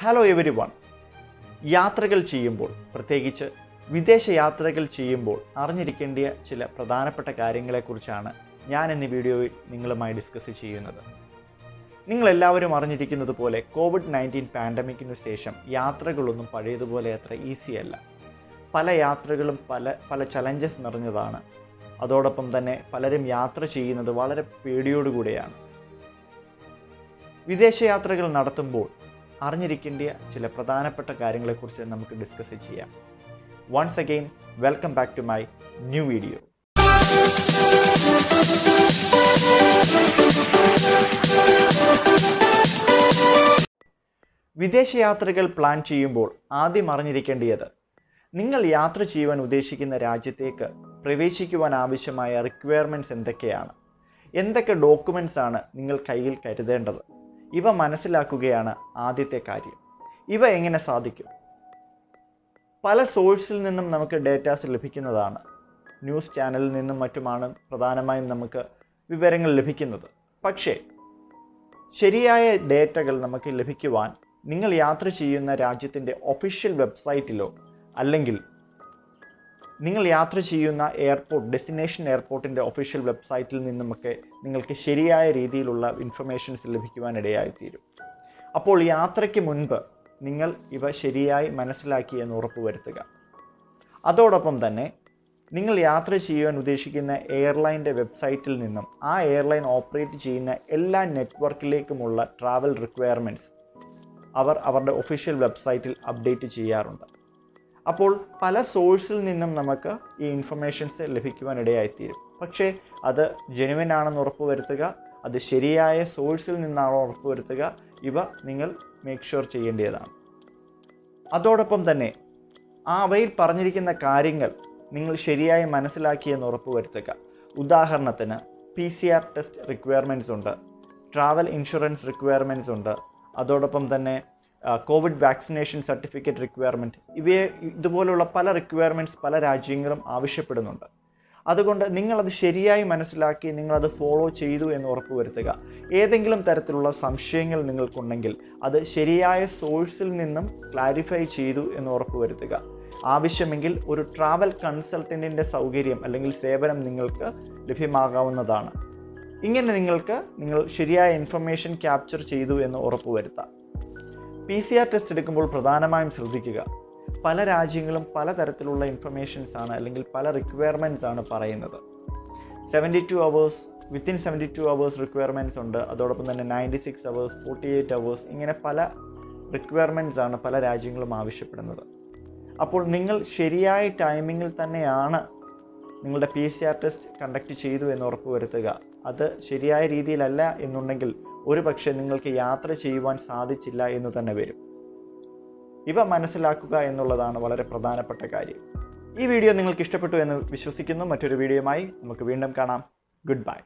Hello every one. യാത്രകൾ ചെയ്യുമ്പോൾ, പ്രത്യേകിച്ച് വിദേശ യാത്രകൾ ചെയ്യുമ്പോൾ അറിഞ്ഞിരിക്കേണ്ട ചില പ്രധാനപ്പെട്ട കാര്യങ്ങളെക്കുറിച്ചാണ് ഞാൻ ഇന്ന് വീഡിയോയിൽ നിങ്ങളുമായി ഡിസ്കസ് ചെയ്യുന്നത്. നിങ്ങളെല്ലാവരും അറിഞ്ഞിരിക്കുന്നത് പോലെ COVID-19 പാൻഡമിക്കിനു ശേഷം യാത്രകളൊന്നും പഴയതുപോലെ അത്ര ഈസി അല്ല. പല യാത്രകളും പല ചലഞ്ചസ് നിറഞ്ഞതാണ്. അതോടൊപ്പം തന്നെ പലരും യാത്ര ചെയ്യുന്നത് വളരെ പേടിയോടുകൂടെയാണ്. വിദേശയാത്രകൾ നടത്തുമ്പോൾ അറിഞ്ഞിരിക്കേണ്ട ചില പ്രധാനപ്പെട്ട കാര്യങ്ങളെക്കുറിച്ച് നമുക്ക് ഡിസ്കസ് ചെയ്യാം. Once again welcome back to my new video. വിദേശയാത്രകൾ പ്ലാൻ ചെയ്യുമ്പോൾ ആദ്യം അറിഞ്ഞിരിക്കേണ്ടത് നിങ്ങൾ യാത്ര ചെയ്യുവാൻ ഉദ്ദേശിക്കുന്ന രാജ്യത്തേക്ക് പ്രവേശിക്കുവാൻ ആവശ്യമായ റിക്വയർമെൻറ്റ്സ് എന്തൊക്കെയാണ്, എന്തൊക്കെ ഡോക്യുമെൻറ്റ്സ് ആണ് നിങ്ങൾ കയ്യിൽ കരുതേണ്ടത്, ഇവ മനസ്സിലാക്കുകയാണ് ആദ്യത്തെ കാര്യം. ഇവ എങ്ങനെ സാധിക്കും? പല സോഴ്സിൽ നിന്നും നമുക്ക് ഡേറ്റാസ് ലഭിക്കുന്നതാണ്. ന്യൂസ് ചാനലിൽ നിന്നും മറ്റുമാണ് പ്രധാനമായും നമുക്ക് വിവരങ്ങൾ ലഭിക്കുന്നത്. പക്ഷേ ശരിയായ ഡേറ്റകൾ നമുക്ക് ലഭിക്കുവാൻ നിങ്ങൾ യാത്ര ചെയ്യുന്ന രാജ്യത്തിൻ്റെ ഒഫീഷ്യൽ വെബ്സൈറ്റിലോ അല്ലെങ്കിൽ നിങ്ങൾ യാത്ര ചെയ്യുന്ന ഡെസ്റ്റിനേഷൻ എയർപോർട്ടിൻ്റെ ഒഫീഷ്യൽ വെബ്സൈറ്റിൽ നിന്നുമൊക്കെ നിങ്ങൾക്ക് ശരിയായ രീതിയിലുള്ള ഇൻഫർമേഷൻസ് ലഭിക്കുവാനിടയായിത്തീരും. അപ്പോൾ യാത്രയ്ക്ക് മുൻപ് നിങ്ങൾ ഇവ ശരിയായി മനസ്സിലാക്കിയെന്ന് ഉറപ്പുവരുത്തുക. അതോടൊപ്പം തന്നെ നിങ്ങൾ യാത്ര ചെയ്യുവാൻ ഉദ്ദേശിക്കുന്ന എയർലൈൻ്റെ വെബ്സൈറ്റിൽ നിന്നും ആ എയർലൈൻ ഓപ്പറേറ്റ് ചെയ്യുന്ന എല്ലാ നെറ്റ്വർക്കിലേക്കുമുള്ള ട്രാവൽ റിക്വയർമെൻറ്റ്സ് അവർ അവരുടെ ഒഫീഷ്യൽ വെബ്സൈറ്റിൽ അപ്ഡേറ്റ് ചെയ്യാറുണ്ട്. അപ്പോൾ പല സോഴ്സിൽ നിന്നും നമുക്ക് ഈ ഇൻഫർമേഷൻസ് ലഭിക്കുവാനിടയായിത്തീരും. പക്ഷേ അത് ജെനുവിൻ ആണെന്ന് ഉറപ്പുവരുത്തുക, അത് ശരിയായ സോഴ്സിൽ നിന്നാണോ ഉറപ്പുവരുത്തുക, ഇവ നിങ്ങൾ മേക്ക് ഷുവർ ചെയ്യേണ്ടതാണ്. അതോടൊപ്പം തന്നെ അവയിൽ പറഞ്ഞിരിക്കുന്ന കാര്യങ്ങൾ നിങ്ങൾ ശരിയായി മനസ്സിലാക്കിയെന്ന് ഉറപ്പുവരുത്തുക. ഉദാഹരണത്തിന് PCR ടെസ്റ്റ് റിക്വയർമെൻറ്റ്സ് ഉണ്ട്, ട്രാവൽ ഇൻഷുറൻസ് റിക്വയർമെൻറ്റ്സ് ഉണ്ട്, അതോടൊപ്പം തന്നെ കോവിഡ് വാക്സിനേഷൻ സർട്ടിഫിക്കറ്റ് റിക്വയർമെൻറ്റ്, ഇതുപോലുള്ള പല റിക്വയർമെൻറ്റ്സ് പല രാജ്യങ്ങളും ആവശ്യപ്പെടുന്നുണ്ട്. അതുകൊണ്ട് നിങ്ങളത് ശരിയായി മനസ്സിലാക്കി നിങ്ങളത് ഫോളോ ചെയ്തു എന്ന് ഉറപ്പുവരുത്തുക. ഏതെങ്കിലും തരത്തിലുള്ള സംശയങ്ങൾ നിങ്ങൾക്കുണ്ടെങ്കിൽ അത് ശരിയായ സോഴ്സിൽ നിന്നും ക്ലാരിഫൈ ചെയ്തു എന്ന് ഉറപ്പുവരുത്തുക. ആവശ്യമെങ്കിൽ ഒരു ട്രാവൽ കൺസൾട്ടൻറ്റിൻ്റെ സൗകര്യം അല്ലെങ്കിൽ സേവനം നിങ്ങൾക്ക് ലഭ്യമാകാവുന്നതാണ്. ഇങ്ങനെ നിങ്ങൾ ശരിയായ ഇൻഫർമേഷൻ ക്യാപ്ചർ ചെയ്തു എന്ന് ഉറപ്പുവരുത്താം. PCR ടെസ്റ്റ് എടുക്കുമ്പോൾ പ്രധാനമായും ശ്രദ്ധിക്കുക. പല രാജ്യങ്ങളും പലതരത്തിലുള്ള ഇൻഫർമേഷൻസ് ആണ് അല്ലെങ്കിൽ പല റിക്വയർമെൻറ്റ്സ് ആണ് പറയുന്നത്. 72 അവേഴ്സ്, വിത്തിൻ 72 അവേഴ്സ് റിക്വയർമെൻറ്റ്സ് ഉണ്ട്. അതോടൊപ്പം തന്നെ 96 അവേഴ്സ്, 48 അവേഴ്സ്, ഇങ്ങനെ പല റിക്വയർമെൻറ്റ്സ് ആണ് പല രാജ്യങ്ങളും ആവശ്യപ്പെടുന്നത്. അപ്പോൾ നിങ്ങൾ ശരിയായ ടൈമിങ്ങിൽ തന്നെയാണ് നിങ്ങളുടെ PCR ടെസ്റ്റ് കണ്ടക്ട് ചെയ്തു എന്ന് ഉറപ്പുവരുത്തുക. അത് ശരിയായ രീതിയിലല്ല എന്നുണ്ടെങ്കിൽ ഒരു പക്ഷേ നിങ്ങൾക്ക് യാത്ര ചെയ്യുവാൻ സാധിച്ചില്ല എന്ന് തന്നെ വരും. ഇവ മനസ്സിലാക്കുക എന്നുള്ളതാണ് വളരെ പ്രധാനപ്പെട്ട കാര്യം. ഈ വീഡിയോ നിങ്ങൾക്ക് ഇഷ്ടപ്പെട്ടു എന്ന് വിശ്വസിക്കുന്നു. മറ്റൊരു വീഡിയോയുമായി നമുക്ക് വീണ്ടും കാണാം. Good bye.